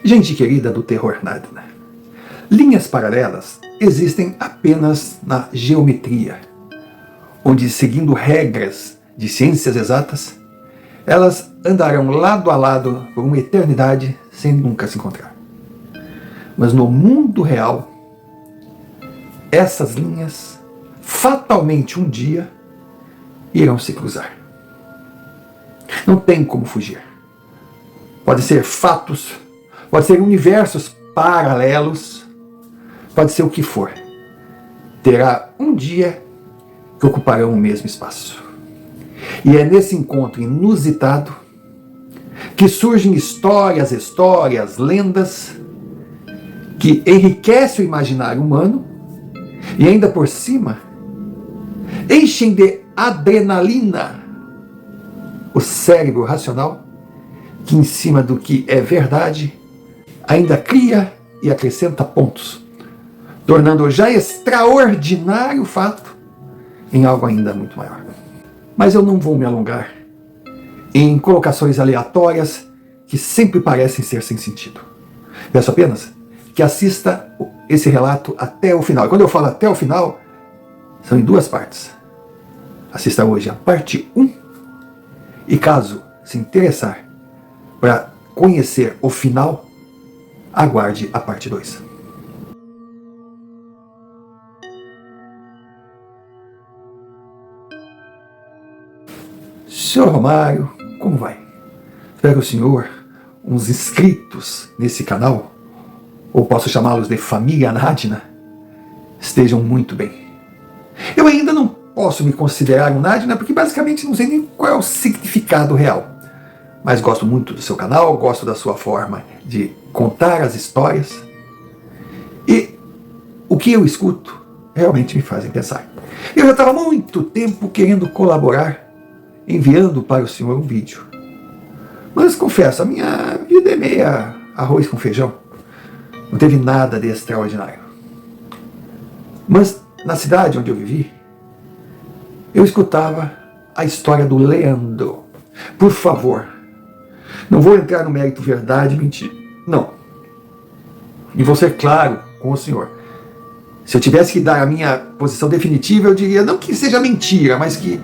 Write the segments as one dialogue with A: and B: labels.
A: Gente querida do terror Narnia, linhas paralelas existem apenas na geometria, onde, seguindo regras de ciências exatas, elas andarão lado a lado por uma eternidade sem nunca se encontrar. Mas no mundo real, essas linhas fatalmente um dia irão se cruzar. Não tem como fugir. Pode ser fatos, pode ser universos paralelos, pode ser o que for. Terá um dia que ocuparão o mesmo espaço. E é nesse encontro inusitado que surgem histórias, lendas, que enriquecem o imaginário humano e ainda por cima enchem de adrenalina o cérebro racional, que em cima do que é verdade ainda cria e acrescenta pontos, tornando o já extraordinário fato em algo ainda muito maior. Mas eu não vou me alongar em colocações aleatórias que sempre parecem ser sem sentido. Peço apenas que assista esse relato até o final. E quando eu falo até o final, são em duas partes. Assista hoje a parte 1 e, caso se interessar para conhecer o final, aguarde a parte 2. Senhor Romário, como vai? Espero o senhor, uns inscritos nesse canal, ou posso chamá-los de família Narnia, estejam muito bem. Eu ainda não posso me considerar um Narnia, porque basicamente não sei nem qual é o significado real. Mas gosto muito do seu canal, gosto da sua forma de contar as histórias. E o que eu escuto realmente me fazem pensar. Eu já estava há muito tempo querendo colaborar, enviando para o senhor um vídeo. Mas confesso, a minha vida é meia arroz com feijão. Não teve nada de extraordinário. Mas na cidade onde eu vivi, eu escutava a história do Leandro. Por favor, não vou entrar no mérito verdade e mentira. Não. E vou ser claro com o senhor. Se eu tivesse que dar a minha posição definitiva, eu diria não que seja mentira, mas que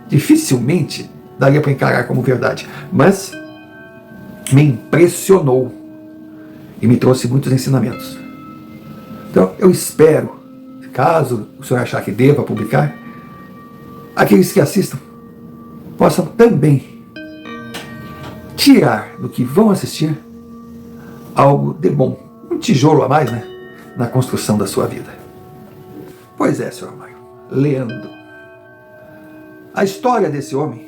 A: dificilmente daria para encarar como verdade. Mas me impressionou e me trouxe muitos ensinamentos. Então eu espero, caso o senhor achar que deva publicar, aqueles que assistam possam também tirar do que vão assistir algo de bom, um tijolo a mais, né, na construção da sua vida. Pois é, senhor Mário, Leandro. A história desse homem,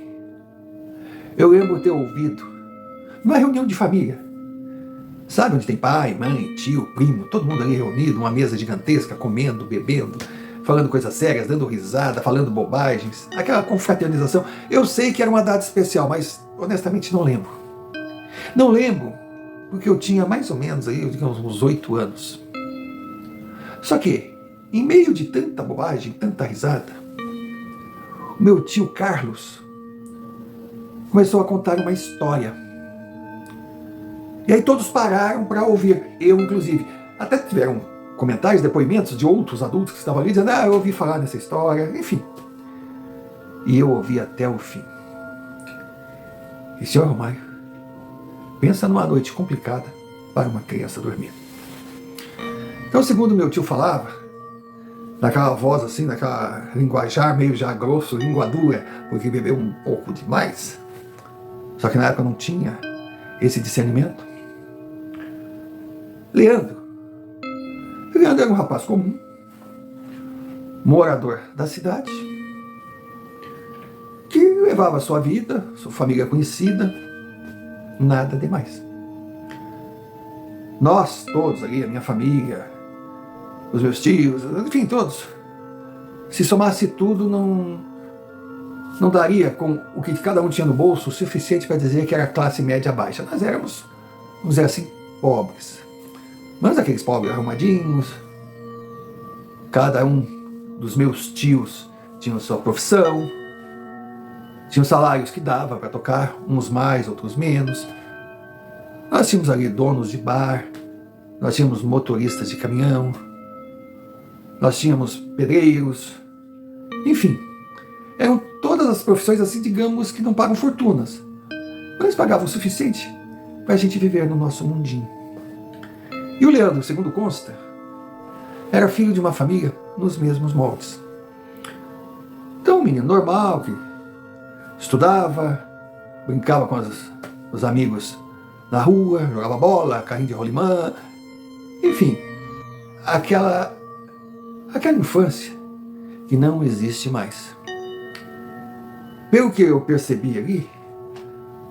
A: eu lembro ter ouvido numa reunião de família. Sabe onde tem pai, mãe, tio, primo, todo mundo ali reunido, numa mesa gigantesca, comendo, bebendo, falando coisas sérias, dando risada, falando bobagens, aquela confraternização. Eu sei que era uma data especial, mas honestamente não lembro. Não lembro, porque eu tinha mais ou menos aí, uns 8 anos. Só que, em meio de tanta bobagem, tanta risada, o meu tio Carlos começou a contar uma história. E aí todos pararam para ouvir, eu inclusive. Até tiveram comentários, depoimentos de outros adultos que estavam ali, dizendo, eu ouvi falar nessa história, enfim. E eu ouvi até o fim. E, senhor Romário, pensa numa noite complicada para uma criança dormir. Então, segundo meu tio falava, naquela voz assim, naquela linguajar meio já grosso, língua dura, porque bebeu um pouco demais, só que na época não tinha esse discernimento. Leandro era um rapaz comum, morador da cidade, que levava a sua vida, sua família conhecida, nada demais. Nós todos ali, a minha família, os meus tios, enfim, todos, se somasse tudo, não daria com o que cada um tinha no bolso o suficiente para dizer que era classe média baixa. Nós éramos, vamos dizer assim, pobres. Mas aqueles pobres arrumadinhos, cada um dos meus tios tinha sua profissão, tinham salários que dava para tocar, uns mais, outros menos. Nós tínhamos ali donos de bar, nós tínhamos motoristas de caminhão, nós tínhamos pedreiros, enfim, eram todas as profissões assim, digamos, que não pagam fortunas, mas eles pagavam o suficiente para a gente viver no nosso mundinho. E o Leandro, segundo consta, era filho de uma família nos mesmos moldes. Então, um menino normal, que estudava, brincava com os amigos na rua, jogava bola, carrinho de rolimã, enfim, aquela infância que não existe mais. Pelo que eu percebi ali,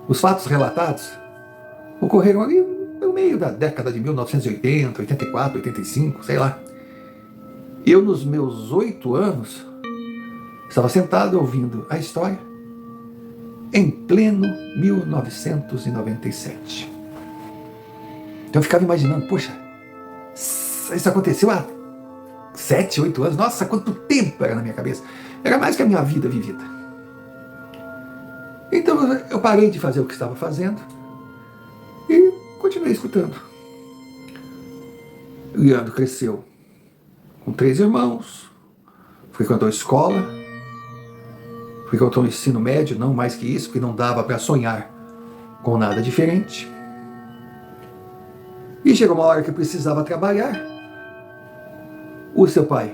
A: os fatos relatados ocorreram ali no meio da década de 1980, 84, 85, sei lá. Eu, nos meus 8 anos, estava sentado ouvindo a história em pleno 1997. Então eu ficava imaginando, poxa, isso aconteceu há 7, 8 anos, nossa, quanto tempo era na minha cabeça. Era mais que a minha vida vivida. Então eu parei de fazer o que estava fazendo e continuei escutando. Leandro cresceu com 3 irmãos, frequentou a escola, frequentou o ensino médio, não mais que isso, porque não dava para sonhar com nada diferente. E chegou uma hora que precisava trabalhar. O seu pai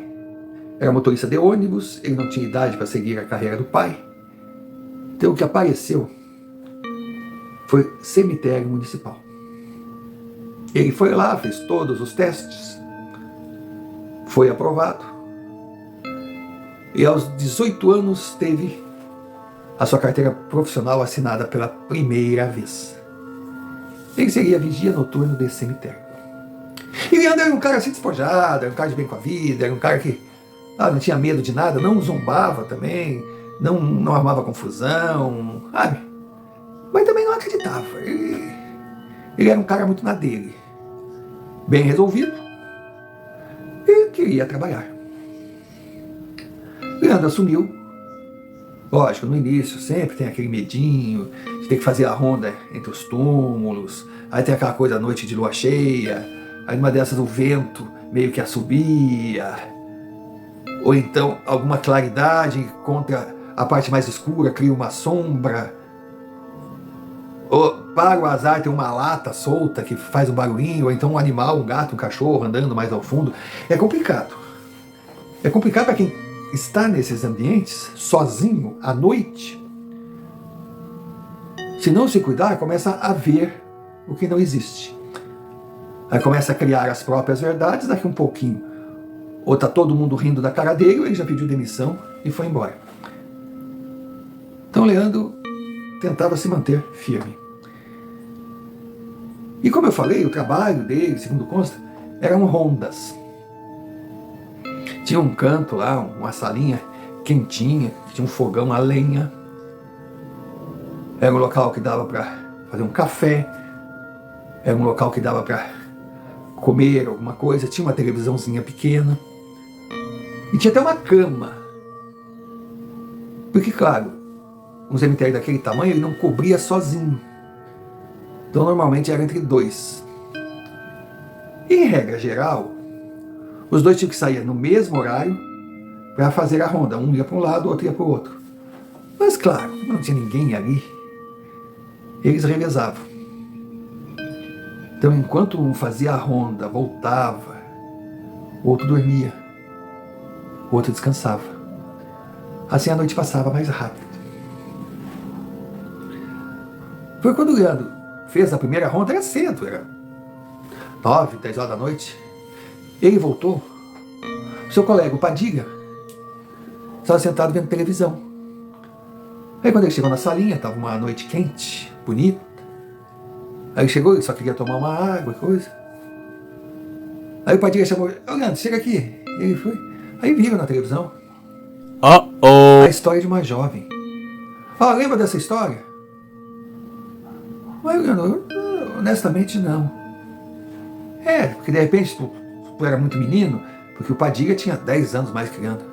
A: era motorista de ônibus, ele não tinha idade para seguir a carreira do pai. Então o que apareceu foi cemitério municipal. Ele foi lá, fez todos os testes, foi aprovado. E aos 18 anos teve a sua carteira profissional assinada pela primeira vez. Ele seria vigia noturno desse cemitério. E Leandro era um cara assim despojado, era um cara de bem com a vida, era um cara que não tinha medo de nada, não zombava também, não armava confusão, sabe? Mas também não acreditava. Ele era um cara muito na dele, bem resolvido e queria trabalhar. Leandro assumiu. Lógico, no início sempre tem aquele medinho de ter que fazer a ronda entre os túmulos, aí tem aquela coisa à noite de lua cheia, aí numa dessas o vento meio que assobia, ou então alguma claridade contra a parte mais escura cria uma sombra, ou para o azar tem uma lata solta que faz um barulhinho, ou então um animal, um gato, um cachorro andando mais ao fundo. É complicado. É complicado para quem está nesses ambientes, sozinho, à noite. Se não se cuidar, começa a ver o que não existe. Aí começa a criar as próprias verdades, daqui um pouquinho, ou está todo mundo rindo da cara dele, ou ele já pediu demissão e foi embora. Então Leandro tentava se manter firme. E como eu falei, o trabalho dele, segundo consta, eram rondas. Tinha um canto lá, uma salinha quentinha, tinha um fogão a lenha. Era um local que dava para fazer um café, era um local que dava para comer alguma coisa, tinha uma televisãozinha pequena. E tinha até uma cama. Porque, claro, um cemitério daquele tamanho ele não cobria sozinho. Então normalmente era entre 2. E, em regra geral, os 2 tinham que sair no mesmo horário para fazer a ronda. Um ia para um lado, o outro ia para o outro. Mas claro, não tinha ninguém ali. Eles revezavam. Então enquanto um fazia a ronda, voltava, o outro dormia, o outro descansava. Assim a noite passava mais rápido. Foi quando o Leandro fez a primeira ronda, era cedo, era 9, 10 horas da noite. Ele voltou, seu colega, o Padilha, estava sentado vendo televisão. Aí quando ele chegou na salinha, estava uma noite quente, bonita. Aí ele chegou, ele só queria tomar uma água e coisa. Aí o Padilha chamou, Leandro, chega aqui. Ele foi. Aí viram na televisão a história de uma jovem. Lembra dessa história? Mas Leandro, honestamente não. Porque de repente tu era muito menino, porque o Padilha tinha 10 anos mais que Leandro.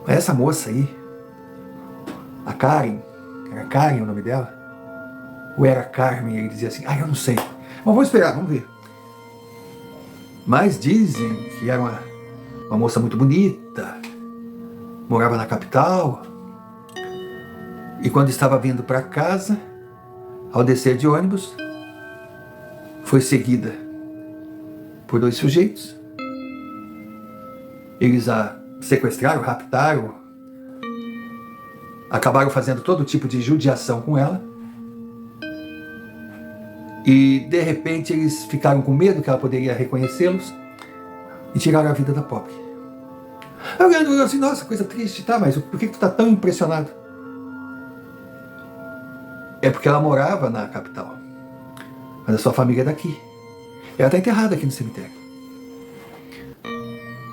A: Mas essa moça aí, a Karen, era Karen o nome dela? Ou era Carmen? Ele dizia assim, eu não sei. Bom, vamos esperar, vamos ver. Mas dizem que era uma moça muito bonita, morava na capital, e quando estava vindo para casa, ao descer de ônibus, foi seguida por 2 sujeitos. Eles a sequestraram, raptaram, acabaram fazendo todo tipo de judiação com ela. E, de repente, eles ficaram com medo que ela poderia reconhecê-los e tiraram a vida da pobre. Aí o Leandro olhou assim, nossa, coisa triste, tá, mas por que tu tá tão impressionado? É porque ela morava na capital, mas a sua família é daqui. Ela está enterrada aqui no cemitério.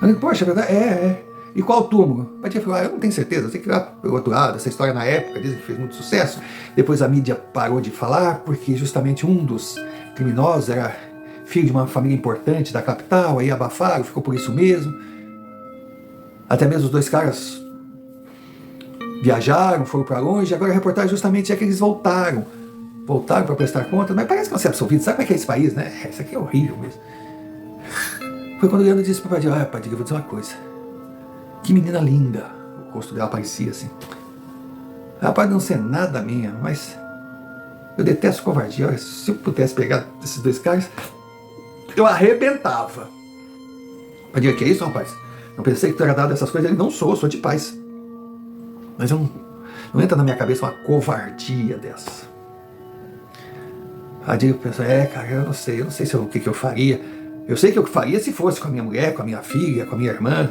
A: Eu digo, poxa, é verdade? É. E qual túmulo? O Padilha falou, eu não tenho certeza, eu sei que lá pelo outro lado, essa história na época, dizem que fez muito sucesso. Depois a mídia parou de falar, porque justamente um dos criminosos era filho de uma família importante da capital, aí abafaram, ficou por isso mesmo. Até mesmo os 2 caras viajaram, foram para longe, agora a reportagem justamente é que eles voltaram para prestar conta, mas parece que não se absolvido. Sabe como é que é esse país, né? Isso aqui é horrível mesmo. Foi quando o Leandro disse para o Padilha, olha, Padilha, eu vou dizer uma coisa. Que menina linda. O rosto dela parecia assim. Ela pode não ser nada minha, mas eu detesto covardia. Olha, se eu pudesse pegar esses 2 caras, eu arrebentava. Padilha, que é isso, rapaz? Não pensei que tu era dado essas coisas. Ele, não sou de paz. Mas eu não entra na minha cabeça uma covardia dessa. A Diego pensou, cara, eu não sei o que eu faria. Eu sei que eu faria se fosse com a minha mulher, com a minha filha, com a minha irmã.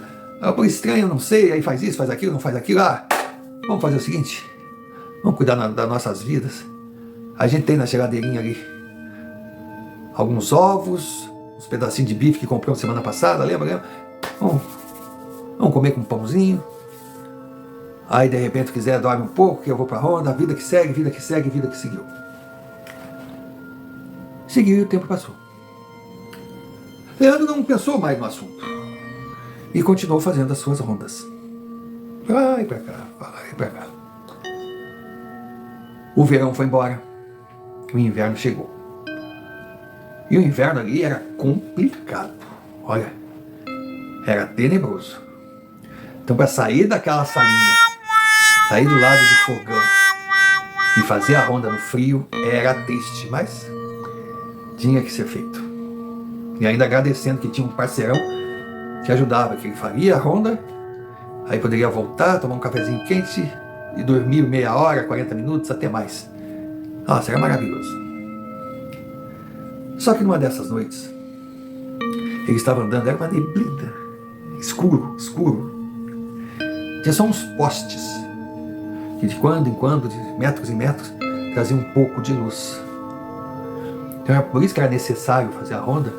A: Por estranho, eu não sei, aí faz isso, faz aquilo, não faz aquilo. Vamos fazer o seguinte, vamos cuidar das nossas vidas. A gente tem na geladeirinha ali alguns ovos, uns pedacinhos de bife que compramos semana passada, lembra? Vamos comer com um pãozinho. Aí de repente quiser, dorme um pouco, que eu vou pra ronda, vida que segue, vida que segue, vida que seguiu. Seguiu e o tempo passou. Leandro não pensou mais no assunto e continuou fazendo as suas rondas. Vai pra cá, vai pra cá. O verão foi embora, o inverno chegou. E o inverno ali era complicado. Olha, era tenebroso. Então, para sair daquela salinha, sair do lado do fogão e fazer a ronda no frio era triste, mas tinha que ser feito. E ainda agradecendo que tinha um parceirão que ajudava, que ele faria a ronda, aí poderia voltar, tomar um cafezinho quente e dormir meia hora, 40 minutos, até mais. Nossa, era maravilhoso. Só que numa dessas noites, ele estava andando, era uma neblina, escuro. Tinha só uns postes, que de quando em quando, de metros em metros, traziam um pouco de luz. Então era por isso que era necessário fazer a ronda,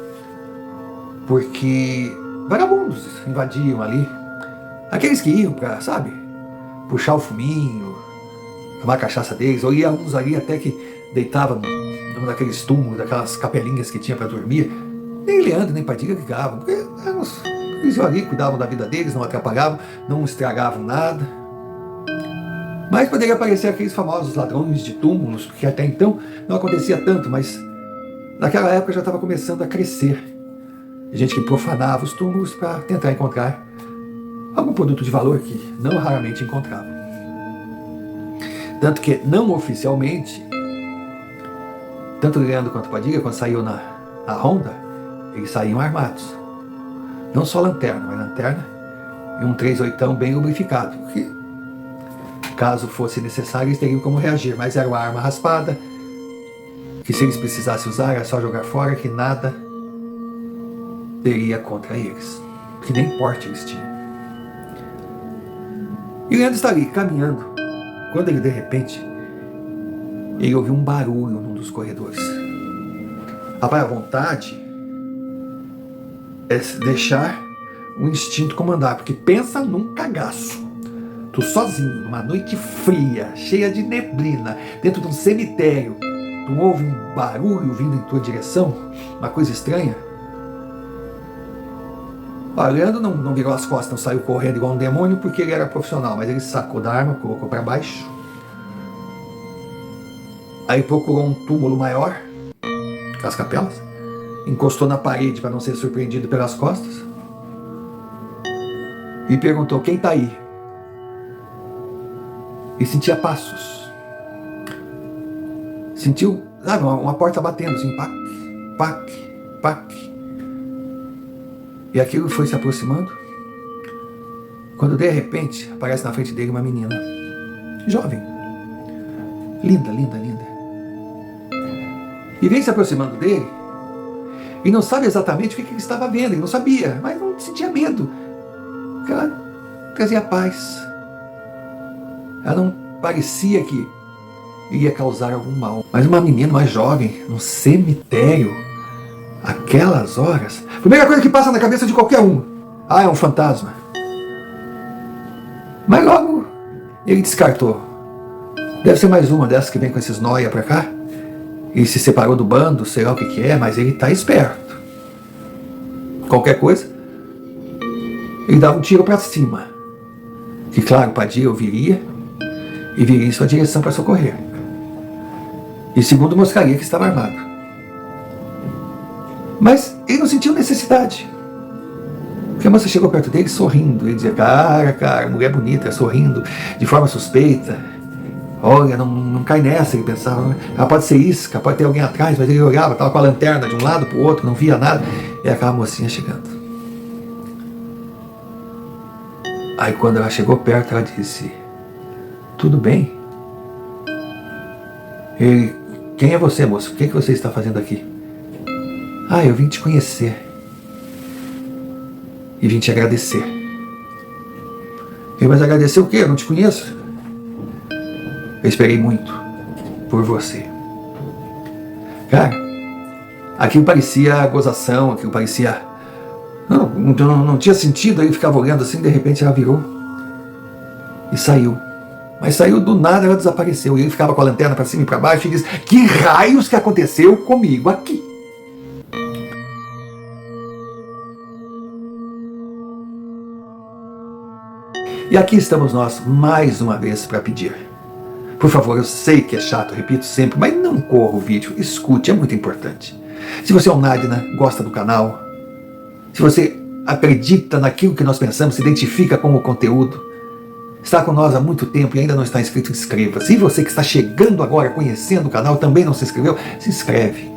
A: porque vagabundos invadiam ali. Aqueles que iam para, sabe, puxar o fuminho, tomar a cachaça deles, ou ia uns ali até que deitavam num daqueles túmulos, daquelas capelinhas que tinha para dormir. Nem Leandro, nem Padilha ligavam, porque eles iam ali, cuidavam da vida deles, não atrapalhavam, não estragavam nada. Mas poderia aparecer aqueles famosos ladrões de túmulos, porque até então não acontecia tanto, mas naquela época já estava começando a crescer. Gente que profanava os túmulos para tentar encontrar algum produto de valor que não raramente encontrava. Tanto que, não oficialmente, tanto Leandro quanto Padilha, quando saiu na ronda, eles saíam armados. Não só lanterna, mas lanterna e um 38 bem lubrificado, porque caso fosse necessário eles teriam como reagir, mas era uma arma raspada, que se eles precisassem usar era só jogar fora, que nada teria contra eles, que nem porte eles tinham. E Leandro está ali, caminhando, quando ele de repente, ele ouviu um barulho num dos corredores. Rapaz, a vontade é deixar o instinto comandar, porque pensa num cagaço. Tu sozinho, numa noite fria, cheia de neblina, dentro de um cemitério, tu ouve um barulho vindo em tua direção, uma coisa estranha. O Leandro não virou as costas, não saiu correndo igual um demônio, porque ele era profissional, mas ele sacou da arma, colocou para baixo. Aí procurou um túmulo maior, aquelas capelas, encostou na parede para não ser surpreendido pelas costas e perguntou: quem está aí? E sentia passos. Sentiu, sabe, uma porta batendo assim, pac, pac, pac. E aquilo foi se aproximando, quando de repente aparece na frente dele uma menina, jovem, linda, linda, linda. E vem se aproximando dele e não sabe exatamente o que ele estava vendo, ele não sabia, mas não sentia medo, porque ela trazia paz. Ela não parecia que iria causar algum mal. Mas uma menina mais jovem, num cemitério, aquelas horas, primeira coisa que passa na cabeça de qualquer um: ah, é um fantasma. Mas logo ele descartou. Deve ser mais uma dessas que vem com esses nóia pra cá e se separou do bando, sei lá o que é, mas ele tá esperto. Qualquer coisa, ele dava um tiro pra cima, que claro, Padilha ouviria e viria em sua direção para socorrer. E segundo, mostraria que estava armado. Mas ele não sentiu necessidade, porque a moça chegou perto dele sorrindo. Ele dizia: cara, mulher bonita, sorrindo de forma suspeita. Olha, não cai nessa. Ele pensava: ela pode ser isca, pode ter alguém atrás. Mas ele olhava, estava com a lanterna de um lado para o outro, não via nada. E aquela mocinha chegando. Aí quando ela chegou perto, ela disse: tudo bem? Ele: quem é você, moço? O que você está fazendo aqui? Ah, eu vim te conhecer. E vim te agradecer. Ele: mas agradecer o quê? Eu não te conheço. Eu esperei muito por você. Cara, aquilo parecia gozação, aquilo parecia... Não tinha sentido. Aí ele ficava olhando assim, de repente ela virou e saiu. Mas saiu do nada, ela desapareceu. E ele ficava com a lanterna para cima e para baixo e disse: que raios que aconteceu comigo aqui? E aqui estamos nós, mais uma vez, para pedir. Por favor, eu sei que é chato, repito sempre, mas não corra o vídeo, escute, é muito importante. Se você é um Nádina, gosta do canal, se você acredita naquilo que nós pensamos, se identifica com o conteúdo, está com nós há muito tempo e ainda não está inscrito, inscreva-se. E você que está chegando agora, conhecendo o canal, também não se inscreveu, se inscreve.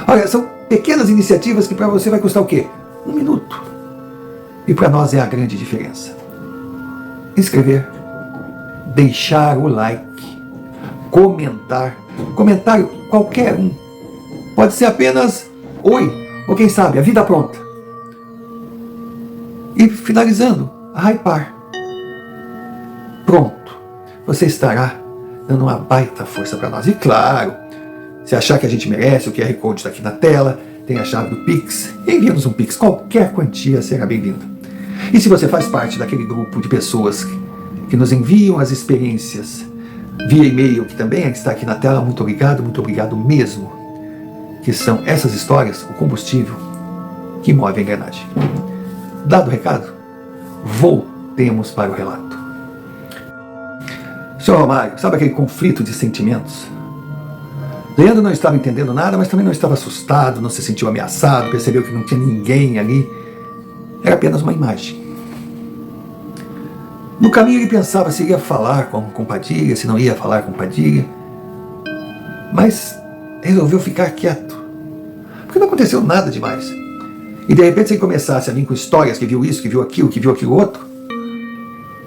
A: Olha, são pequenas iniciativas que para você vai custar o quê? 1 minuto. E para nós é a grande diferença. Inscrever, deixar o like, comentar, comentário qualquer um. Pode ser apenas oi, ou quem sabe, a vida pronta. E finalizando, hypar. Pronto, você estará dando uma baita força para nós. E claro, se achar que a gente merece, o QR Code está aqui na tela, tem a chave do Pix, envia-nos um Pix, qualquer quantia será bem-vinda. E se você faz parte daquele grupo de pessoas que nos enviam as experiências via e-mail, que também está aqui na tela, muito obrigado mesmo, que são essas histórias, o combustível que move a engrenagem. Dado o recado, voltemos para o relato. Senhor Romário, sabe aquele conflito de sentimentos? Leandro não estava entendendo nada, mas também não estava assustado, não se sentiu ameaçado, percebeu que não tinha ninguém ali. Era apenas uma imagem. No caminho ele pensava se ia falar com Padilha, se não ia falar com Padilha. Mas resolveu ficar quieto, porque não aconteceu nada demais. E de repente, se ele começasse a vir com histórias, que viu isso, que viu aquilo outro,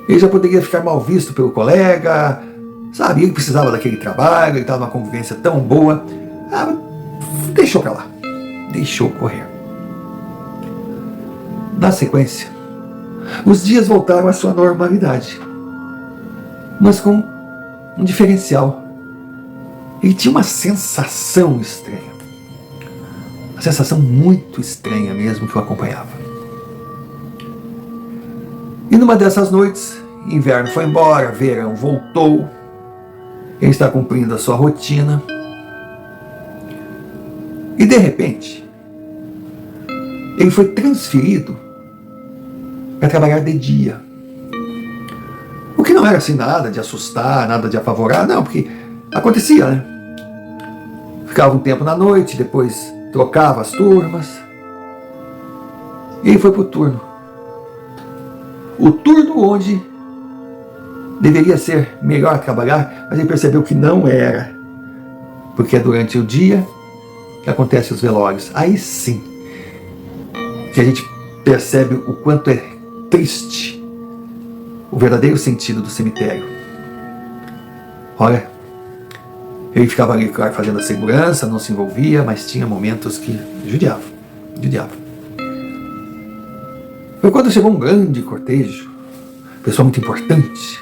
A: ele já poderia ficar mal visto pelo colega, sabe? Ele precisava daquele trabalho, ele estava numa convivência tão boa. Deixou pra lá, deixou correr. Na sequência, os dias voltaram à sua normalidade, mas com um diferencial. Ele tinha uma sensação estranha, uma sensação muito estranha mesmo que o acompanhava. E numa dessas noites, inverno foi embora, verão voltou, ele está cumprindo a sua rotina, e de repente, ele foi transferido para trabalhar de dia. O que não era assim nada de assustar, nada de apavorar, não, porque acontecia, né? ficava um tempo na noite, depois trocava as turmas. E ele foi para o turno. O turno onde deveria ser melhor trabalhar, mas ele percebeu que não era. Porque é durante o dia que acontecem os velórios. Aí sim que a gente percebe o quanto é triste o verdadeiro sentido do cemitério. Olha, ele ficava ali, claro, fazendo a segurança, não se envolvia, mas tinha momentos que judiava. Foi quando chegou um grande cortejo, pessoa muito importante.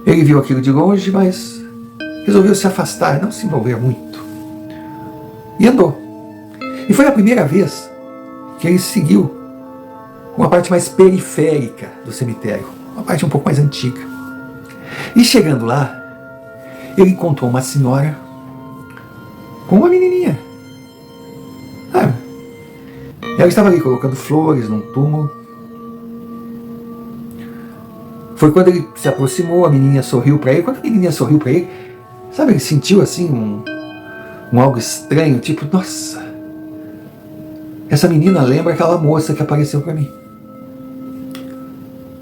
A: Ele viu aquilo de longe, mas resolveu se afastar, não se envolver muito. E andou. E foi a primeira vez que ele seguiu uma parte mais periférica do cemitério, uma parte um pouco mais antiga. E chegando lá, ele encontrou uma senhora com uma menininha. Ela estava ali colocando flores num túmulo. Foi quando ele se aproximou, a menininha sorriu para ele. Quando a menininha sorriu para ele, sabe, ele sentiu assim um algo estranho, tipo, nossa, essa menina lembra aquela moça que apareceu para mim.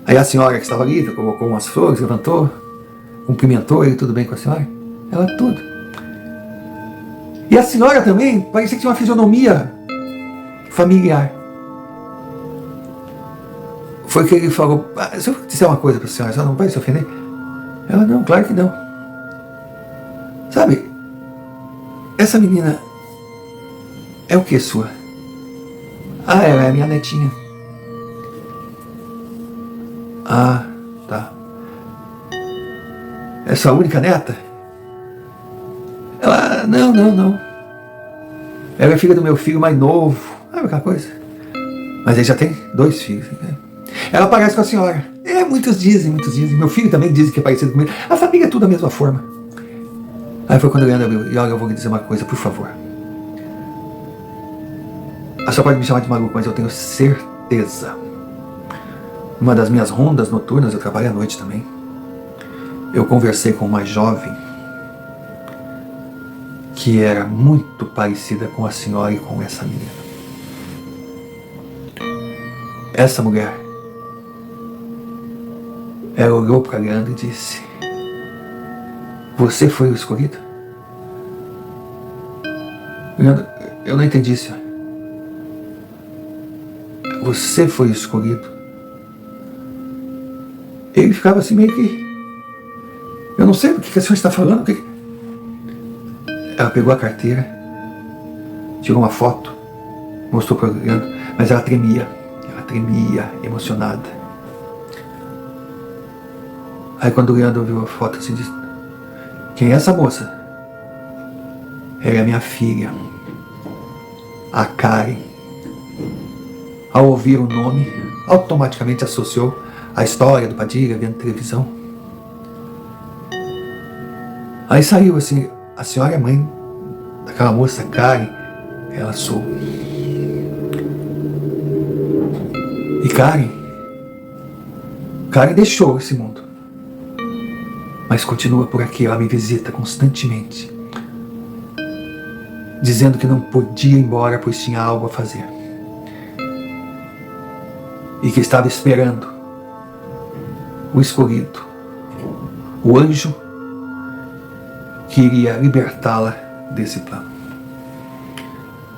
A: Aí a senhora que estava ali colocou umas flores, levantou, cumprimentou ele, tudo bem com a senhora? Ela, tudo. E a senhora também parecia que tinha uma fisionomia familiar. Foi que ele falou, se eu disser uma coisa para a senhora não vai se ofender? Ela, não, claro que não. Sabe, essa menina é o que sua? Ela é minha netinha. Tá. É sua única neta? Ela, não. Ela é filha do meu filho mais novo. Sabe aquela coisa? Mas ele já tem 2 filhos. Né? Ela parece com a senhora. Muitos dizem. Meu filho também diz que é parecido comigo. A família é tudo da mesma forma. Aí foi quando o Leandro abriu. E olha, eu vou lhe dizer uma coisa, por favor. A senhora pode me chamar de maluco, mas eu tenho certeza. Numa das minhas rondas noturnas, eu trabalho à noite também. Eu conversei com uma jovem que era muito parecida com a senhora e com essa menina. Essa mulher, ela olhou para Leandro e disse: você foi o escolhido? Leandro, eu não entendi, senhor. Você foi o escolhido? Ele ficava assim meio que, eu não sei do que a senhora está falando. Ela pegou a carteira, tirou uma foto, mostrou para o Leandro, mas ela tremia, emocionada. Aí quando o Leandro viu a foto assim, disse: quem é essa moça? Ela é minha filha, a Karen. Ao ouvir o nome, automaticamente associou a história do Padilha vendo televisão. Aí saiu assim: a senhora é mãe daquela moça Karen? Ela sou. E Karen deixou esse mundo, mas continua por aqui. Ela me visita constantemente, dizendo que não podia ir embora pois tinha algo a fazer e que estava esperando o escolhido, o anjo que iria libertá-la desse plano.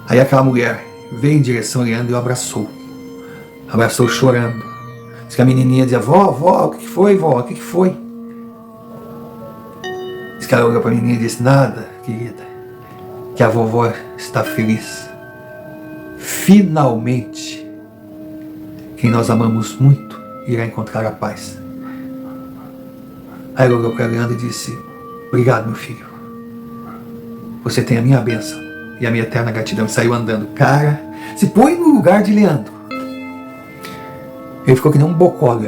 A: Aí aquela mulher veio em direção a Leandro e o abraçou chorando. Diz que a menininha dizia: vó, o que foi, vó? O que foi? Diz que ela olhou para a menininha e disse: nada, querida, que a vovó está feliz. Finalmente, quem nós amamos muito irá encontrar a paz. Aí ela olhou para Leandro e disse: obrigado, meu filho. Você tem a minha bênção e a minha eterna gratidão. E saiu andando. Cara, se põe no lugar de Leandro. Ele ficou que nem um bocó.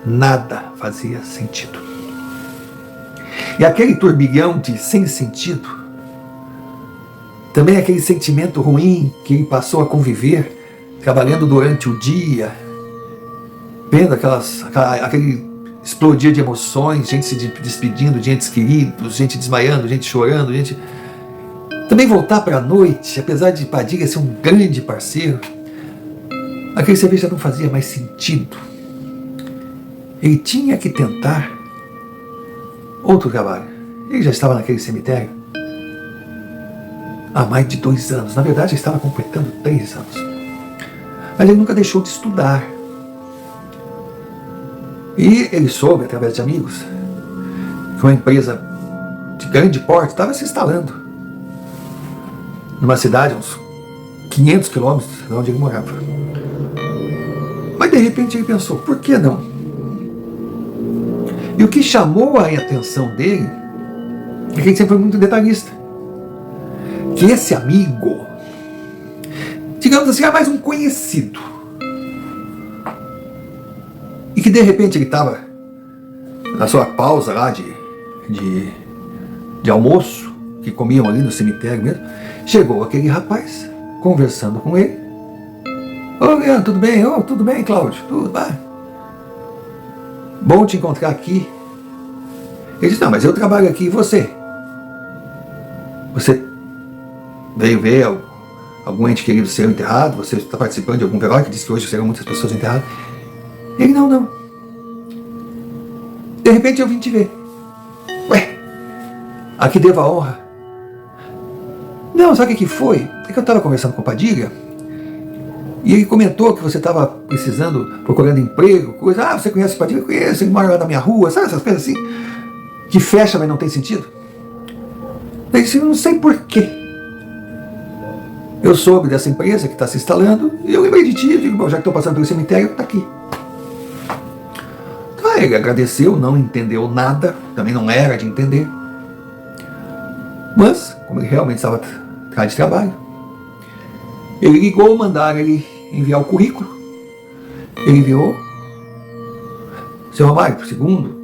A: Nada fazia sentido. E aquele turbilhão de sem sentido, também aquele sentimento ruim que ele passou a conviver, trabalhando durante o dia, vendo aquele explodia de emoções, gente se despedindo de entes queridos, gente desmaiando, gente chorando, gente... Também voltar para a noite, apesar de Padilha ser um grande parceiro, aquele serviço já não fazia mais sentido. Ele tinha que tentar outro trabalho. Ele já estava naquele cemitério há mais de 2 anos. Na verdade, ele estava completando 3 anos. Mas ele nunca deixou de estudar. E ele soube, através de amigos, que uma empresa de grande porte estava se instalando numa cidade, uns 500 quilômetros de onde ele morava. Mas de repente ele pensou, por que não? E o que chamou a atenção dele é que ele sempre foi muito detalhista. Que esse amigo, digamos assim, era mais um conhecido. E que de repente ele estava na sua pausa lá de almoço, que comiam ali no cemitério mesmo, chegou aquele rapaz conversando com ele. Ô, Leandro, tudo bem? Ô, tudo bem, Cláudio? Tudo bem? Bom te encontrar aqui. Ele disse, não, mas eu trabalho aqui, e você? Você veio ver algum ente querido seu enterrado? Você está participando de algum velório que diz que hoje serão muitas pessoas enterradas? Ele, não. De repente eu vim te ver. Ué, aqui devo a honra. Não, sabe o que foi? É que eu estava conversando com o Padilha e ele comentou que você estava precisando, procurando emprego, coisa. Ah, você conhece o Padilha? Conheço, ele mora lá na minha rua, sabe essas coisas assim? Que fecha, mas não tem sentido. Eu disse, não sei porquê. Eu soube dessa empresa que está se instalando e eu lembrei de ti. Eu digo, bom, já que estou passando pelo cemitério, está aqui. Então ele agradeceu, não entendeu nada, também não era de entender. Mas, como ele realmente estava atrás de trabalho, ele ligou, mandaram ele enviar o currículo. Ele enviou. Seu Romário, segundo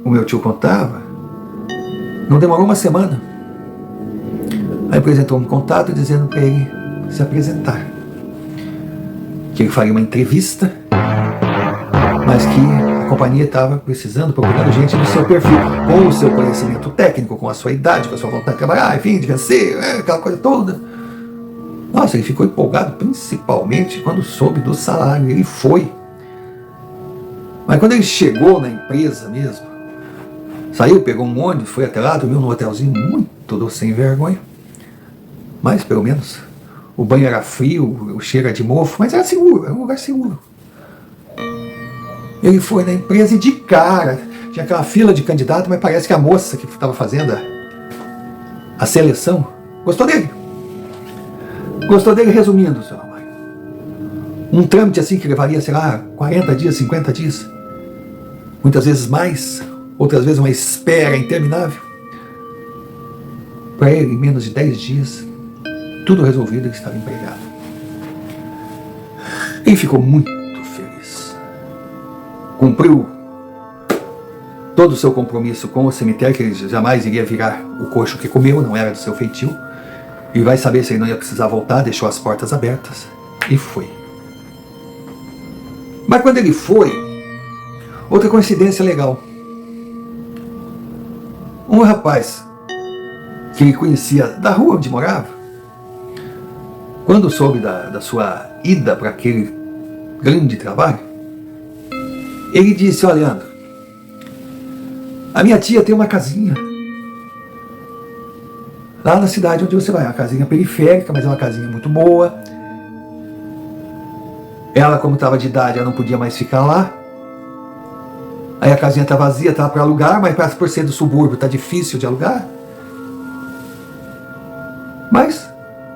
A: o meu tio contava, não demorou uma semana. A empresa entrou em contato dizendo para ele se apresentar. Que ele faria uma entrevista, mas que a companhia estava procurando gente do seu perfil, com o seu conhecimento técnico, com a sua idade, com a sua vontade de trabalhar, enfim, de vencer, aquela coisa toda. Nossa, ele ficou empolgado, principalmente quando soube do salário. Ele foi. Mas quando ele chegou na empresa mesmo, saiu, pegou um ônibus, foi até lá, dormiu num hotelzinho muito sem vergonha. Mas, pelo menos, o banho era frio, o cheiro era de mofo, mas era seguro, era um lugar seguro. Ele foi na empresa e de cara, tinha aquela fila de candidato, mas parece que a moça que estava fazendo a seleção gostou dele. Gostou dele, resumindo, seu Romário. Um trâmite assim que levaria, sei lá, 40 dias, 50 dias. Muitas vezes mais, outras vezes uma espera interminável. Para ele, em menos de 10 dias, tudo resolvido, ele estava empregado. Ele ficou muito feliz. Cumpriu todo o seu compromisso com o cemitério, que ele jamais iria virar o coxo que comeu, não era do seu feitio. E vai saber se ele não ia precisar voltar, deixou as portas abertas e foi. Mas quando ele foi, outra coincidência legal. Um rapaz que ele conhecia da rua onde morava, quando soube da sua ida para aquele grande trabalho, ele disse, olha, Leandro, a minha tia tem uma casinha lá na cidade onde você vai, uma casinha periférica, mas é uma casinha muito boa. Ela, como estava de idade, ela não podia mais ficar lá. Aí a casinha está vazia, está para alugar, mas por ser do subúrbio está difícil de alugar. Mas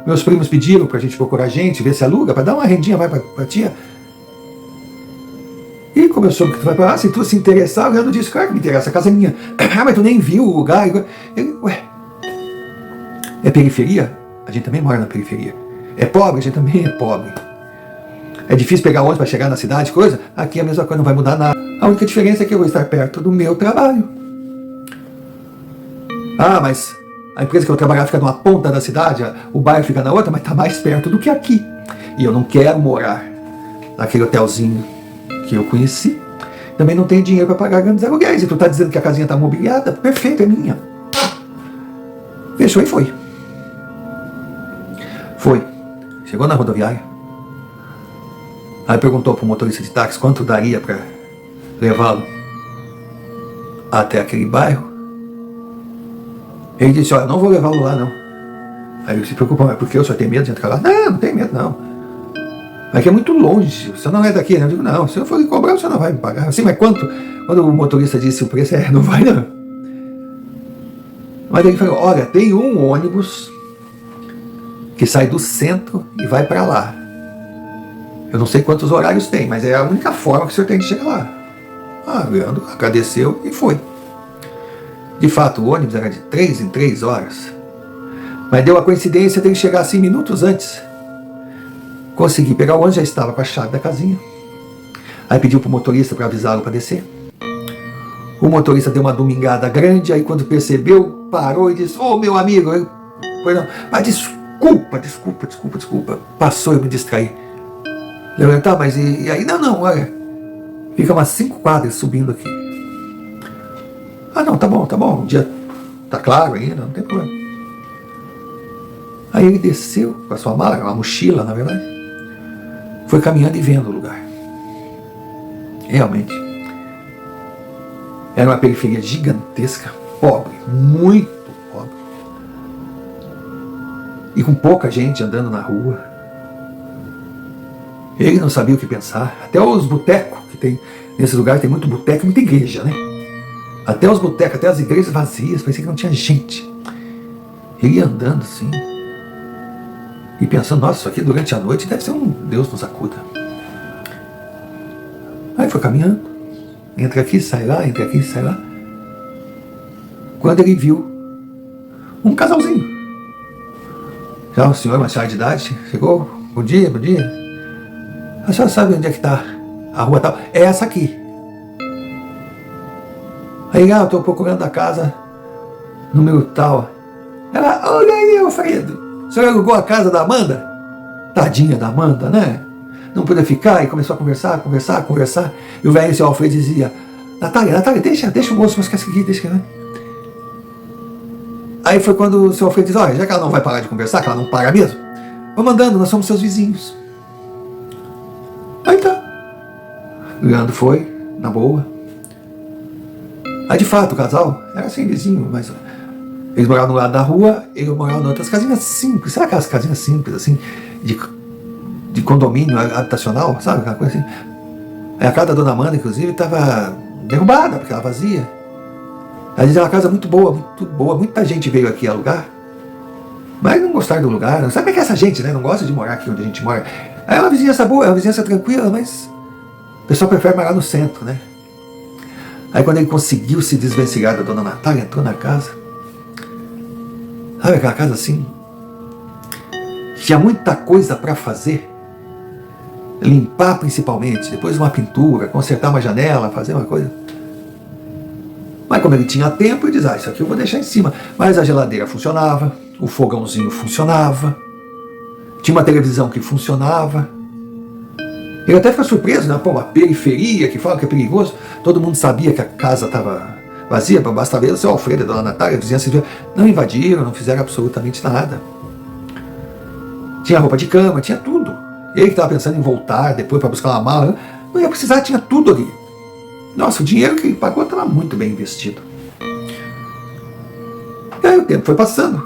A: meus primos pediram para a gente procurar gente, ver se aluga, para dar uma rendinha mais para a tia. E como eu soube que tu vai para lá, se tu se interessar, o Leandro disse, claro que me interessa, a casa é minha. Ah, mas tu nem viu o lugar. Ele, ué, é periferia? A gente também mora na periferia. É pobre? A gente também é pobre. É difícil pegar ônibus para chegar na cidade, coisa? Aqui a mesma coisa, não vai mudar nada. A única diferença é que eu vou estar perto do meu trabalho. Ah, mas a empresa que eu trabalhar fica numa ponta da cidade, o bairro fica na outra, mas está mais perto do que aqui. E eu não quero morar naquele hotelzinho que eu conheci. também não tenho dinheiro para pagar grandes aluguéis. E tu está dizendo que a casinha está mobiliada? Perfeito, é minha. Fechou e foi. Foi. Chegou na rodoviária. Aí perguntou para o motorista de táxi quanto daria para levá-lo até aquele bairro. Ele disse, olha, não vou levá-lo lá não. Aí ele se preocupou, mas por que o senhor tem medo de entrar lá? Não, não tem medo não. Mas que é muito longe, você não é daqui, né? Eu digo, não, se eu for lhe cobrar, você não vai me pagar. Assim, mas quanto? Quando o motorista disse o preço, não vai não. Mas ele falou, olha, tem um ônibus que sai do centro e vai para lá. Eu não sei quantos horários tem, mas é a única forma que o senhor tem de chegar lá. Ah, Leandro agradeceu e foi. De fato, o ônibus era de 3 em 3 horas. Mas deu a coincidência dele chegar assim minutos antes. Consegui pegar o ônibus, já estava com a chave da casinha. Aí pediu para o motorista para avisá-lo para descer. O motorista deu uma domingada grande, aí quando percebeu, parou e disse, ô meu amigo, eu, mas desculpa, passou, eu me distraí. Eu, tá, mas e aí? Não, olha, fica umas 5 quadras subindo aqui. Ah não, tá bom, o dia tá claro ainda, não tem problema. Aí ele desceu com a sua mala, uma mochila na verdade, foi caminhando e vendo o lugar. Realmente era uma periferia gigantesca, pobre, muito pobre, e com pouca gente andando na rua. Ele não sabia o que pensar. Até os botecos que tem nesse lugar, tem muito boteco e muita igreja, né? Até os botecos, até as igrejas vazias, parecia que não tinha gente. Ele ia andando assim e pensando, nossa, isso aqui durante a noite deve ser um Deus nos acuda. Aí foi caminhando, entra aqui, sai lá, entra aqui, sai lá. Quando ele viu um casalzinho. Já o senhor, uma senhora de idade, chegou, bom dia. A senhora sabe onde é que está a rua tal? É essa aqui. Aí, eu estou procurando a casa, número tal. Ela, olha aí, Alfredo, o senhor alugou a casa da Amanda? Tadinha da Amanda, né? Não podia ficar, e começou a conversar. E o velho, seu Alfredo, dizia, Natália, deixa o moço, mas quer seguir, deixa, né? Aí foi quando o seu Alfredo disse, olha, já que ela não vai parar de conversar, que ela não para mesmo, vamos andando, nós somos seus vizinhos. Aí tá. O Leandro foi, na boa. Aí de fato o casal era assim, vizinho, mas eles moravam no lado da rua, ele morava em outras casinhas simples, sabe aquelas casinhas simples, assim, de condomínio habitacional, sabe, aquela coisa assim. Aí a casa da dona Amanda, inclusive, estava derrubada, porque ela vazia. Aí era uma casa muito boa, muita gente veio aqui alugar, mas não gostaram do lugar, não sabe o que é essa gente, né, não gosta de morar aqui onde a gente mora. Aí é uma vizinhança boa, é uma vizinhança tranquila, mas o pessoal prefere morar no centro, né. Aí quando ele conseguiu se desvencilhar da dona Natália, entrou na casa. Sabe aquela casa assim? Tinha muita coisa para fazer. Limpar principalmente, depois uma pintura, consertar uma janela, fazer uma coisa. Mas como ele tinha tempo, ele diz, isso aqui eu vou deixar em cima. Mas a geladeira funcionava, o fogãozinho funcionava, tinha uma televisão que funcionava. Ele até fica surpreso, né? Pô, uma periferia que fala que é perigoso. Todo mundo sabia que a casa estava vazia, basta ver o seu Alfredo, a dona Natália, a vizinhança não invadiram, não fizeram absolutamente nada. Tinha roupa de cama, tinha tudo. Ele que estava pensando em voltar depois para buscar uma mala, não ia precisar, tinha tudo ali. Nossa, o dinheiro que ele pagou estava muito bem investido. E aí o tempo foi passando.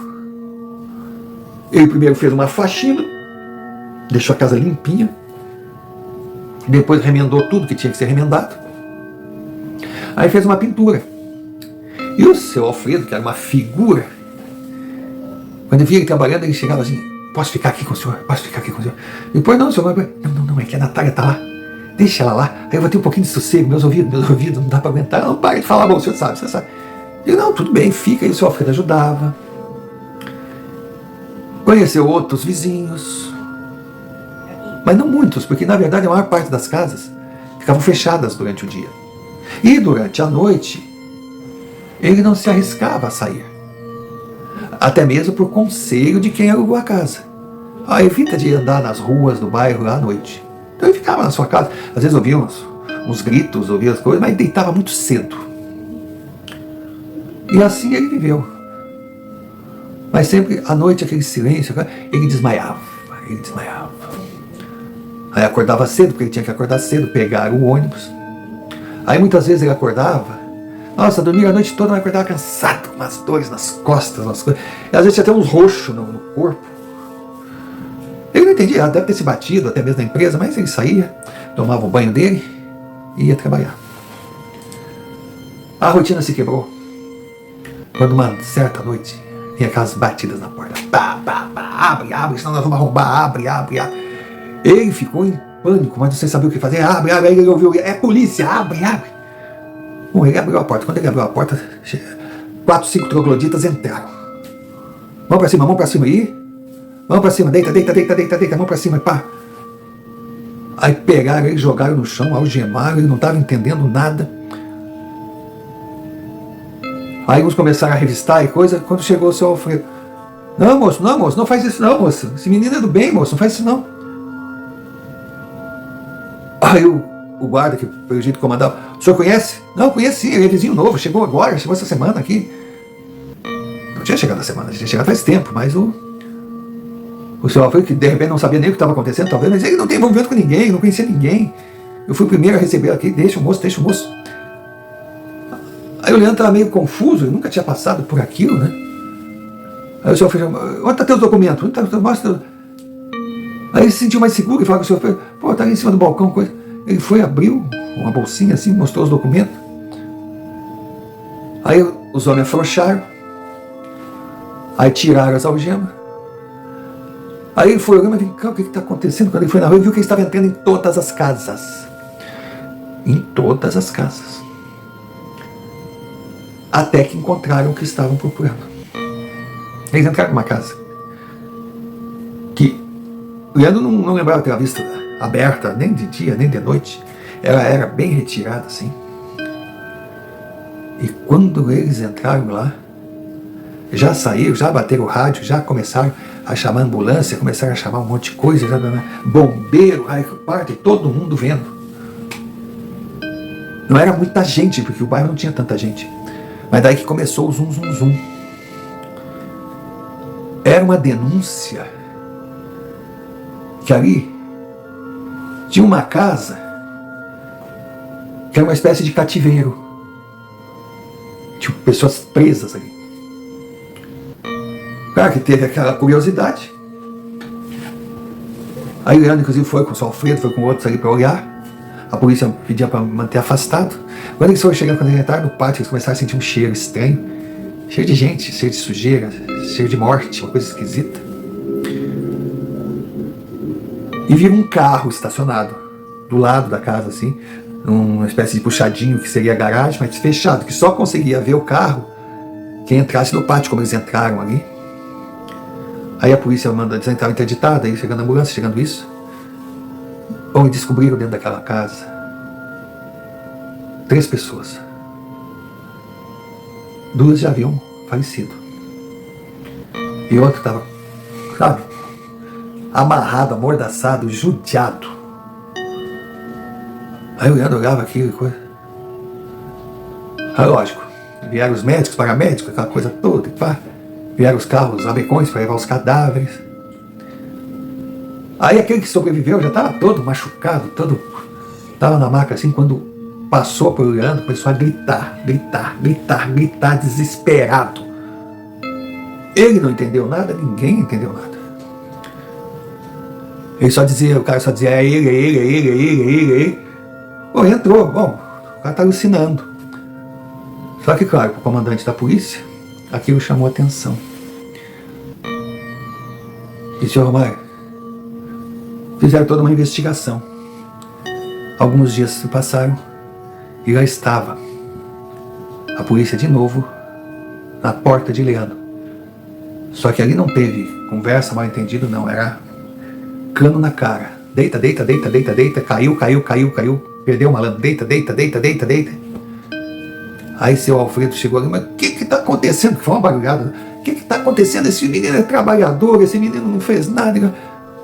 A: Ele primeiro fez uma faxina, deixou a casa limpinha, depois remendou tudo que tinha que ser remendado. Aí fez uma pintura. E o seu Alfredo, que era uma figura, quando eu via ele trabalhando, ele chegava assim, posso ficar aqui com o senhor? Depois não, senhor, não, é que a Natália está lá. Deixa ela lá, aí eu vou ter um pouquinho de sossego, meus ouvidos, não dá para aguentar, não para de falar, bom, o senhor sabe. Eu, não, tudo bem, fica, aí o seu Alfredo ajudava. Conheceu outros vizinhos, mas não muitos, porque na verdade a maior parte das casas ficavam fechadas durante o dia. E durante a noite, ele não se arriscava a sair. Até mesmo por conselho de quem alugou a casa. Evita de andar nas ruas do bairro à noite. Então ele ficava na sua casa. Às vezes ouvia uns uns gritos, ouvia as coisas, mas deitava muito cedo. E assim ele viveu. Mas sempre à noite, aquele silêncio, ele desmaiava. Aí acordava cedo, porque ele tinha que acordar cedo, pegar o ônibus. Aí muitas vezes ele acordava, nossa, dormia a noite toda, mas acordava cansado, com umas dores nas costas, umas coisas. E às vezes tinha até uns roxos no corpo. Ele não entendia, deve ter se batido até mesmo na empresa, mas ele saía, tomava o banho dele e ia trabalhar. A rotina se quebrou quando uma certa noite vinha aquelas batidas na porta. Pá, pá, pá, abre, senão nós vamos arrombar, abre. Ele ficou em pânico, mas não sei saber o que fazer. Abre, aí ele ouviu, é polícia, abre. Bom, ele abriu a porta. Quando ele abriu a porta, 4, 5 trogloditas entraram. Mão pra cima aí. Mão pra cima, deita, mão pra cima, pá. Aí pegaram ele, jogaram no chão, algemaram, ele não estava entendendo nada. Aí uns começaram a revistar e coisa, quando chegou o seu Alfredo. Não, moço, não faz isso não, moço. Esse menino é do bem, moço, não faz isso não. Aí o guarda, que pelo jeito comandava, o senhor conhece? Não, conheço sim, ele é vizinho novo, chegou agora, chegou essa semana aqui. Não tinha chegado a semana, tinha chegado faz tempo, mas o senhor Alfredo, que de repente não sabia nem o que estava acontecendo, talvez, mas ele não tem envolvimento com ninguém, não conhecia ninguém. Eu fui o primeiro a receber aqui, deixa o moço. Aí o Leandro estava meio confuso, ele nunca tinha passado por aquilo, né? Aí o senhor Alfredo, onde está teu documento? Mostra. Aí ele se sentiu mais seguro e falou com o senhor Alfredo, pô, tá ali em cima do balcão, coisa. Ele foi, abriu uma bolsinha assim, mostrou os documentos. Aí os homens afrouxaram, aí tiraram as algemas. Aí ele foi olhando e falou, o que está acontecendo? Quando ele foi na rua, ele viu que ele estava entrando em todas as casas. Em todas as casas. Até que encontraram o que estavam procurando. Eles entraram numa casa que o Leandro não lembrava ter visto aberta, nem de dia, nem de noite. Ela era bem retirada assim. E quando eles entraram lá, já saíram, já bateram o rádio, já começaram a chamar a ambulância, começaram a chamar um monte de coisa, já, bombeiro, aí parte, todo mundo vendo. Não era muita gente, porque o bairro não tinha tanta gente. Mas daí que começou o zum. Era uma denúncia que ali tinha uma casa que era uma espécie de cativeiro. Tinha pessoas presas ali. Claro que teve aquela curiosidade. Aí o Leandro, inclusive, foi com o seu Alfredo, foi com outros ali para olhar. A polícia pedia para manter afastado. Quando eles foram chegando, quando eles entraram no pátio, eles começaram a sentir um cheiro estranho. Cheiro de gente, cheiro de sujeira, cheiro de morte, uma coisa esquisita. E viram um carro estacionado do lado da casa, assim, numa espécie de puxadinho que seria a garagem, mas fechado, que só conseguia ver o carro quem entrasse no pátio, como eles entraram ali. Aí a polícia manda, eles entraram interditada, aí chegando a ambulância, chegando isso. Bom, e descobriram dentro daquela casa 3 pessoas. 2 já haviam falecido. E outro estava, sabe, amarrado, amordaçado, judiado. Aí o Leandro olhava aquilo e coisa. Aí lógico, vieram os médicos, paramédicos, aquela coisa toda, e pá. Vieram os carros, os abecões para levar os cadáveres. Aí aquele que sobreviveu já estava todo machucado, todo. Estava na maca assim, quando passou por Leandro, começou a gritar, desesperado. Ele não entendeu nada, ninguém entendeu nada. O cara só dizia, é ele. Bom, entrou, bom, o cara está alucinando. Só que, claro, para o comandante da polícia, aquilo chamou a atenção. E, senhor Romário, fizeram toda uma investigação. Alguns dias se passaram e lá estava a polícia de novo na porta de Leandro. Só que ali não teve conversa, mal entendido, não. Era cano na cara. Deita, caiu. Perdeu o malandro. Deita. Aí seu Alfredo chegou ali, mas o que está acontecendo? Foi uma barulhada. O que está acontecendo? Esse menino é trabalhador, esse menino não fez nada.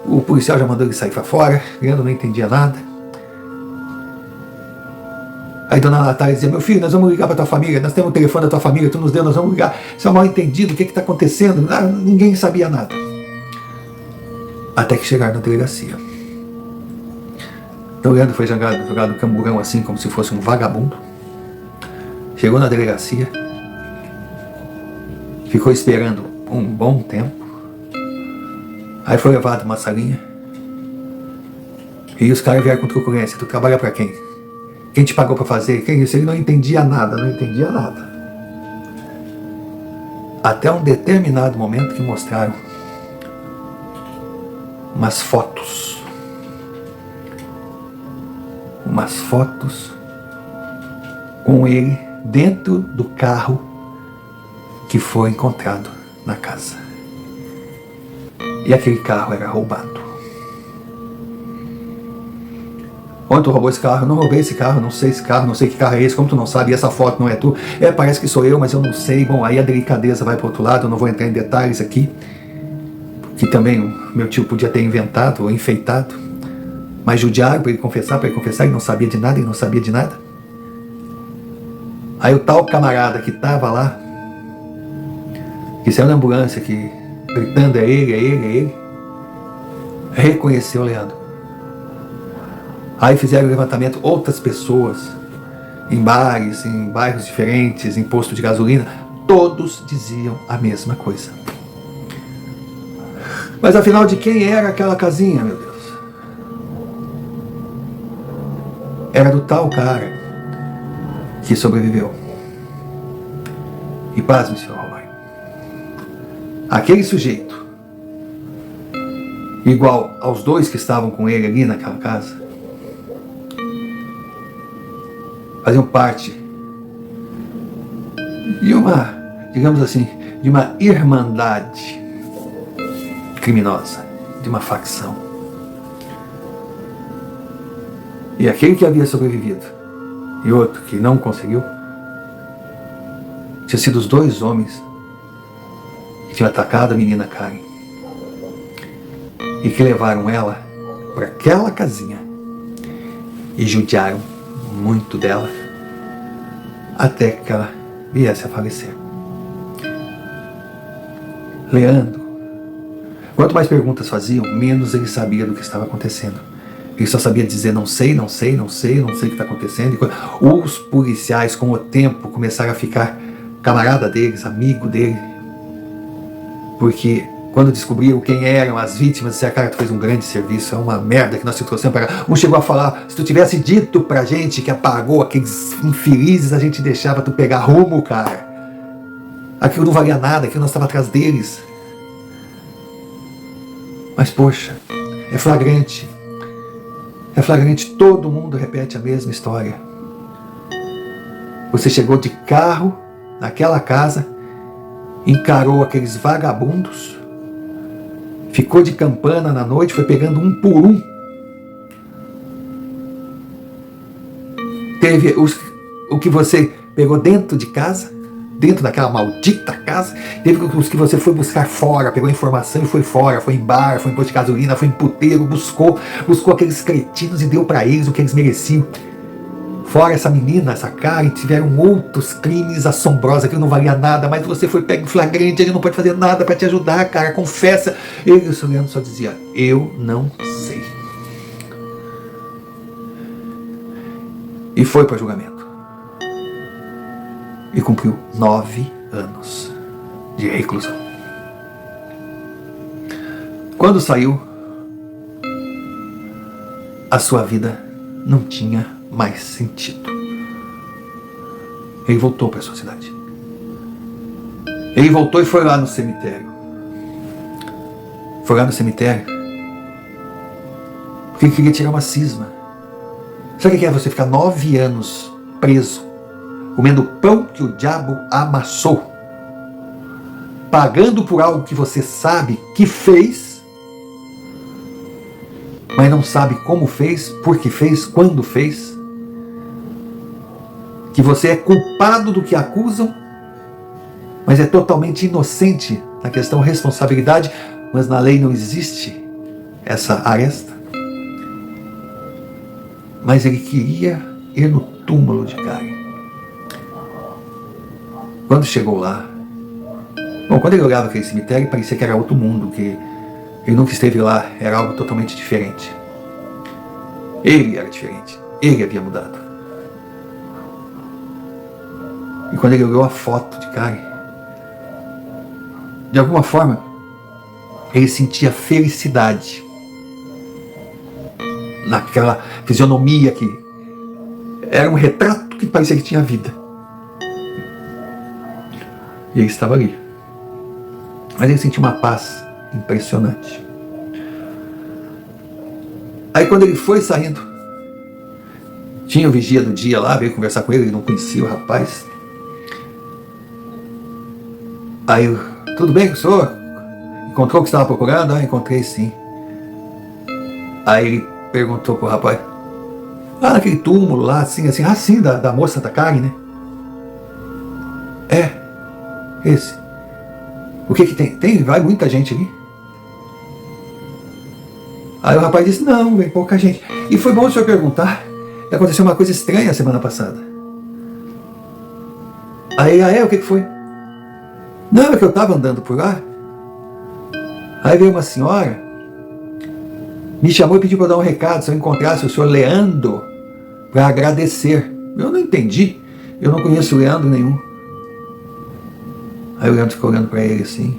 A: O policial já mandou ele sair para fora, Leandro não entendia nada. Aí dona Natália dizia, meu filho, nós vamos ligar para tua família, nós temos o telefone da tua família, tu nos deu, nós vamos ligar. Você é mal entendido, o que está acontecendo? Ninguém sabia nada. Até que chegaram na delegacia. Então o Leandro foi jogado no camburão assim, como se fosse um vagabundo. Chegou na delegacia, ficou esperando um bom tempo. Aí foi levado uma salinha. E os caras vieram com truculência. Tu trabalha para quem? Quem te pagou para fazer? Quem isso? Ele não entendia nada, não entendia nada. Até um determinado momento que mostraram umas fotos. Umas fotos com ele dentro do carro que foi encontrado na casa. E aquele carro era roubado. Onde tu roubou esse carro? Eu não roubei esse carro, não sei esse carro, não sei que carro é esse, como tu não sabe, e essa foto não é tu? Parece que sou eu, mas eu não sei. Bom, aí a delicadeza vai para o outro lado, eu não vou entrar em detalhes aqui, que também o meu tio podia ter inventado ou enfeitado, mas judiaram para ele confessar, ele não sabia de nada, ele não sabia de nada. Aí o tal camarada que estava lá, que saiu na ambulância, que gritando, é ele, reconheceu o Leandro. Aí fizeram o levantamento, outras pessoas, em bares, em bairros diferentes, em posto de gasolina, todos diziam a mesma coisa. Mas afinal, de quem era aquela casinha, meu Deus? Era do tal cara que sobreviveu. E pasme, senhor Romário, aquele sujeito, igual aos dois que estavam com ele ali naquela casa, faziam parte de uma, digamos assim, de uma irmandade criminosa, de uma facção. E aquele que havia sobrevivido e outro que não conseguiu, tinha sido os dois homens que tinham atacado a menina Karen e que levaram ela para aquela casinha e judiaram muito dela até que ela viesse a falecer. Leandro, quanto mais perguntas faziam, menos ele sabia do que estava acontecendo. Ele só sabia dizer não sei o que está acontecendo. E os policiais, com o tempo, começaram a ficar camarada deles, amigo dele, porque quando descobriram quem eram as vítimas, disseram, cara, tu fez um grande serviço, é uma merda que nós te trouxemos para cá. Um chegou a falar, se tu tivesse dito pra gente que apagou aqueles infelizes, a gente deixava tu pegar rumo, cara. Aquilo não valia nada, aquilo nós estávamos atrás deles. Mas poxa, é flagrante. É flagrante, todo mundo repete a mesma história. Você chegou de carro naquela casa, encarou aqueles vagabundos, ficou de campana na noite, foi pegando um por um. Teve o que você pegou dentro de casa, dentro daquela maldita casa. Teve os que você foi buscar fora, pegou informação e foi fora, foi em bar, foi em posto de gasolina, foi em puteiro, buscou aqueles cretinos e deu para eles o que eles mereciam. Fora essa menina, essa Karen, tiveram outros crimes assombrosos que não valia nada, mas você foi pego em flagrante, ele não pode fazer nada para te ajudar, cara, confessa. Ele, o seu Leandro, só dizia, eu não sei. E foi para julgamento. E cumpriu 9 anos de reclusão. Quando saiu, a sua vida não tinha mais sentido. Ele voltou para a sua cidade. Ele voltou e foi lá no cemitério. Foi lá no cemitério porque ele queria tirar uma cisma. Sabe o que é você ficar 9 anos preso, comendo pão que o diabo amassou, pagando por algo que você sabe que fez, mas não sabe como fez, por que fez, quando fez, que você é culpado do que acusam, mas é totalmente inocente na questão responsabilidade, mas na lei não existe essa aresta. Mas ele queria ir túmulo de Karen. Quando chegou lá, bom, quando ele olhava aquele cemitério, parecia que era outro mundo, que ele nunca esteve lá, era algo totalmente diferente. Ele era diferente, ele havia mudado. E quando ele olhou a foto de Karen, de alguma forma, ele sentia felicidade naquela fisionomia que era um retrato que parecia que tinha vida. E ele estava ali. Mas ele sentia uma paz impressionante. Aí quando ele foi saindo, tinha o vigia do dia lá, veio conversar com ele, ele não conhecia o rapaz. Aí, tudo bem com o senhor? Encontrou o que estava procurando? Ah, encontrei sim. Aí ele perguntou pro rapaz, naquele túmulo lá, assim, sim, da moça da Karen, né? É, esse. O que tem? Vai muita gente ali? Aí o rapaz disse, não, vem pouca gente. E foi bom o senhor perguntar, aconteceu uma coisa estranha a semana passada. Aí, o que foi? Não, é que eu estava andando por lá, aí veio uma senhora, me chamou e pediu para dar um recado, se eu encontrasse o senhor Leandro, para agradecer. Eu não entendi, eu não conheço o Leandro nenhum. Aí o Leandro ficou olhando para ele assim,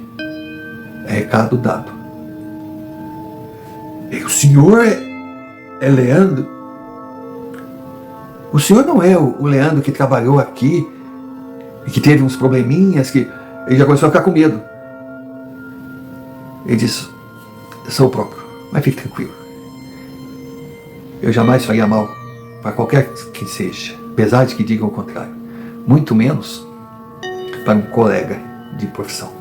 A: recado dado. E o senhor é Leandro? O senhor não é o Leandro que trabalhou aqui e que teve uns probleminhas, que ele já começou a ficar com medo. Ele disse, eu sou o próprio, mas fique tranquilo. Eu jamais faria mal para qualquer que seja, apesar de que digam o contrário. Muito menos para um colega de profissão.